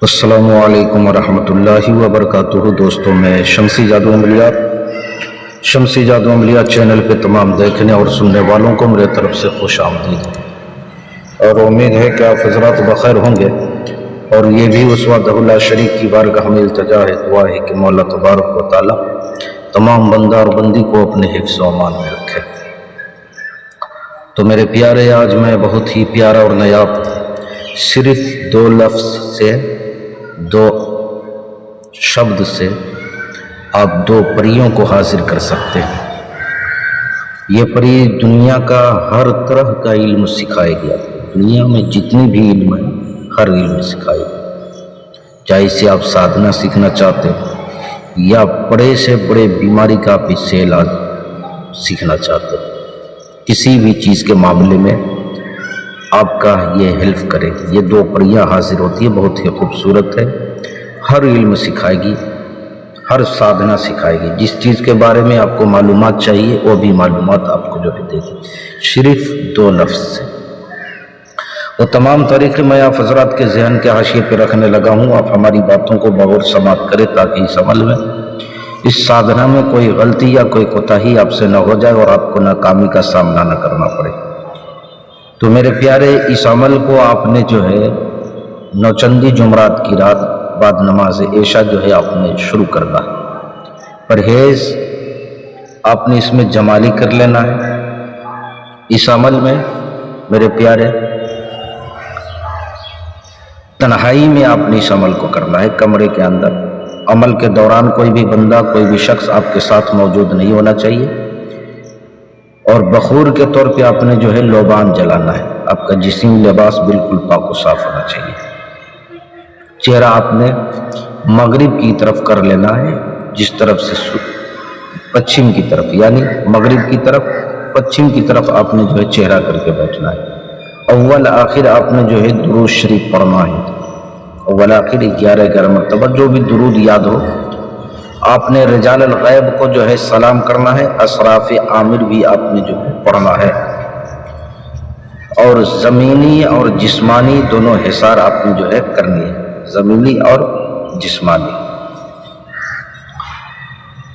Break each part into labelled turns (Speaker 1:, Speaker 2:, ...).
Speaker 1: السلام علیکم ورحمۃ اللہ وبرکاتہ۔ دوستوں، میں شمسی جادو عملیات چینل پہ تمام دیکھنے اور سننے والوں کو میرے طرف سے خوش آمدید، اور امید ہے کہ آپ حضرات بخیر ہوں گے۔ اور یہ بھی اس وحدہ لا شریک کی بارگاہ میں التجا ہے، دعا ہے کہ مولا تبارک و تعالی تمام بندہ اور بندی کو اپنے حفظ و امان میں رکھے۔ تو میرے پیارے، آج میں بہت ہی پیارا اور نایاب صرف دو لفظ سے، دو شبد سے آپ دو پریوں کو حاضر کر سکتے ہیں۔ یہ پری دنیا کا ہر طرح کا علم سکھائے گی آپ کو، دنیا میں جتنی بھی علم ہے ہر علم سکھائے گی، چاہے اسے آپ سادھنا سیکھنا چاہتے ہیں یا بڑے سے بڑے بیماری کا آپ اس سے علاج سیکھنا چاہتے ہیں، کسی بھی چیز کے معاملے میں آپ کا یہ ہیلپ کرے گی۔ یہ دو پریاں حاضر ہوتی ہے، بہت ہی خوبصورت ہے، ہر علم سکھائے گی، ہر سادھنا سکھائے گی، جس چیز کے بارے میں آپ کو معلومات چاہیے وہ بھی معلومات آپ کو جو ہے دے گی، صرف دو لفظ سے۔ وہ تمام طریقے میں آپ حضرات کے ذہن کے حاشیے پہ رکھنے لگا ہوں، آپ ہماری باتوں کو بغور سماعت کریں تاکہ اس عمل میں، اس سادھنا میں کوئی غلطی یا کوئی کوتاہی آپ سے نہ ہو جائے اور آپ کو ناکامی کا سامنا نہ کرنا پڑے۔ تو میرے پیارے، اس عمل کو آپ نے جو ہے نوچندی جمعرات کی رات بعد نماز عشاء جو ہے آپ نے شروع کرنا ہے۔ پرہیز آپ نے اس میں جمالی کر لینا ہے۔ اس عمل میں میرے پیارے تنہائی میں آپ نے اس عمل کو کرنا ہے، کمرے کے اندر۔ عمل کے دوران کوئی بھی بندہ، کوئی بھی شخص آپ کے ساتھ موجود نہیں ہونا چاہیے، اور بخور کے طور پہ آپ نے جو ہے لوبان جلانا ہے۔ آپ کا جسم لباس بالکل پاک و صاف ہونا چاہیے۔ چہرہ آپ نے مغرب کی طرف کر لینا ہے، جس طرف سے پچھم کی طرف، یعنی مغرب کی طرف، پچھم کی طرف آپ نے جو ہے چہرہ کر کے بیٹھنا ہے۔ اول آخر آپ نے جو ہے درود شریف پڑھنا ہے، اول آخر 11 مرتبہ، جو بھی درود یاد ہو۔ آپ نے رجال الغیب کو جو ہے سلام کرنا ہے، اشراف عامر بھی آپ نے جو ہے پڑھنا ہے، اور زمینی اور جسمانی دونوں حصار آپ نے جو ہے کرنی ہے، زمینی اور جسمانی۔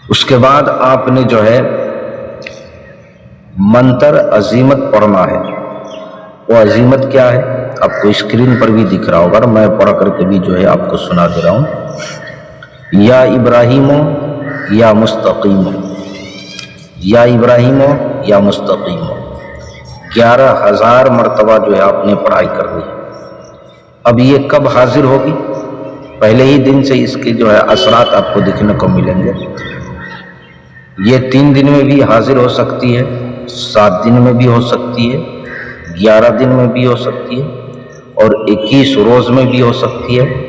Speaker 1: اس کے بعد آپ نے جو ہے منتر عزیمت پڑھنا ہے۔ وہ عزیمت کیا ہے آپ کو اسکرین پر بھی دکھ رہا ہوگا، میں پڑھ کر کے بھی جو ہے آپ کو سنا دے رہا ہوں۔ یا ابراہیم یا مستقیم، یا ابراہیم یا مستقیم، 11,000 مرتبہ جو ہے آپ نے پڑھائی کرنی ہے۔ اب یہ کب حاضر ہوگی؟ پہلے ہی دن سے اس کے جو ہے اثرات آپ کو دیکھنے کو ملیں گے۔ یہ 3 دن میں بھی حاضر ہو سکتی ہے، 7 دن میں بھی ہو سکتی ہے، 11 دن میں بھی ہو سکتی ہے، اور 21 روز میں بھی ہو سکتی ہے،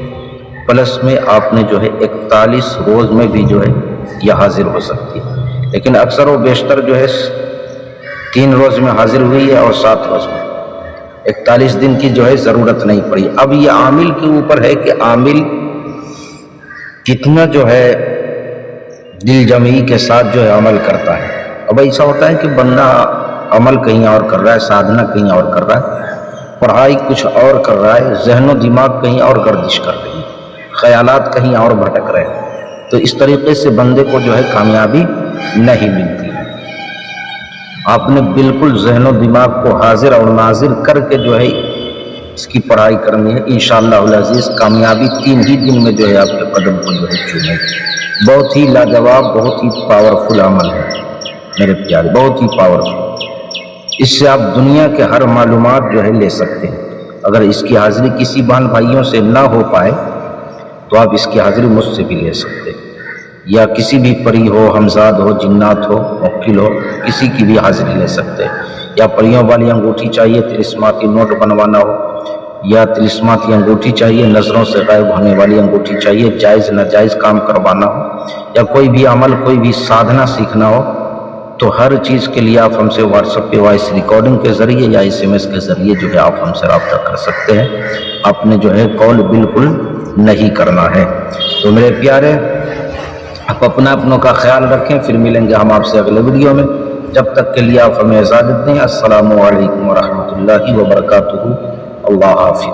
Speaker 1: پلس میں آپ نے جو ہے 41 روز میں بھی جو ہے یہ حاضر ہو سکتی ہے۔ لیکن اکثر و بیشتر جو ہے 3 روز میں حاضر ہوئی ہے اور 7 روز میں، 41 دن کی جو ہے ضرورت نہیں پڑی۔ اب یہ عامل کے اوپر ہے کہ عامل کتنا جو ہے دل جمعی کے ساتھ جو ہے عمل کرتا ہے۔ اب ایسا ہوتا ہے کہ بندہ عمل کہیں اور کر رہا ہے، سادھنا کہیں اور کر رہا ہے، پڑھائی کچھ اور کر رہا ہے، ذہن و دماغ کہیں اور گردش کر رہی ہے، خیالات کہیں اور بھٹک رہے ہیں، تو اس طریقے سے بندے کو جو ہے کامیابی نہیں ملتی ہے۔ آپ نے بالکل ذہن و دماغ کو حاضر اور ناظر کر کے جو ہے اس کی پڑھائی کرنی ہے۔ انشاءاللہ العزیز کامیابی 3 ہی دن میں جو ہے آپ کے قدم کو جو ہے چومے گی۔ بہت ہی لاجواب، بہت ہی پاورفل عمل ہے میرے پیارے، بہت ہی پاورفل۔ اس سے آپ دنیا کے ہر معلومات جو ہے لے سکتے ہیں۔ اگر اس کی حاضری کسی بہن بھائیوں سے نہ ہو پائے تو آپ اس کی حاضری مجھ سے بھی لے سکتے ہیں، یا کسی بھی پری ہو، ہمزاد ہو، جنات ہو، موکل ہو، کسی کی بھی حاضری لے سکتے ہیں۔ یا پریوں والی انگوٹھی چاہیے، طلسماتی نوٹ بنوانا ہو، یا طلسماتی انگوٹھی چاہیے، نظروں سے غائب ہونے والی انگوٹھی چاہیے، جائز ناجائز کام کروانا ہو، یا کوئی بھی عمل، کوئی بھی سادھنا سیکھنا ہو، تو ہر چیز کے لیے آپ ہم سے واٹس ایپ پہ وائس ریکارڈنگ کے ذریعے یا SMS کے ذریعے جو ہے آپ ہم سے رابطہ کر سکتے ہیں۔ آپ نے جو ہے کال بالکل نہیں کرنا ہے۔ تو میرے پیارے، آپ اپنوں کا خیال رکھیں، پھر ملیں گے ہم آپ سے اگلے ویڈیو میں۔ جب تک کے لیے آپ ہمیں اجازت دیں۔ السلام علیکم ورحمۃ اللہ وبرکاتہ۔ اللہ حافظ۔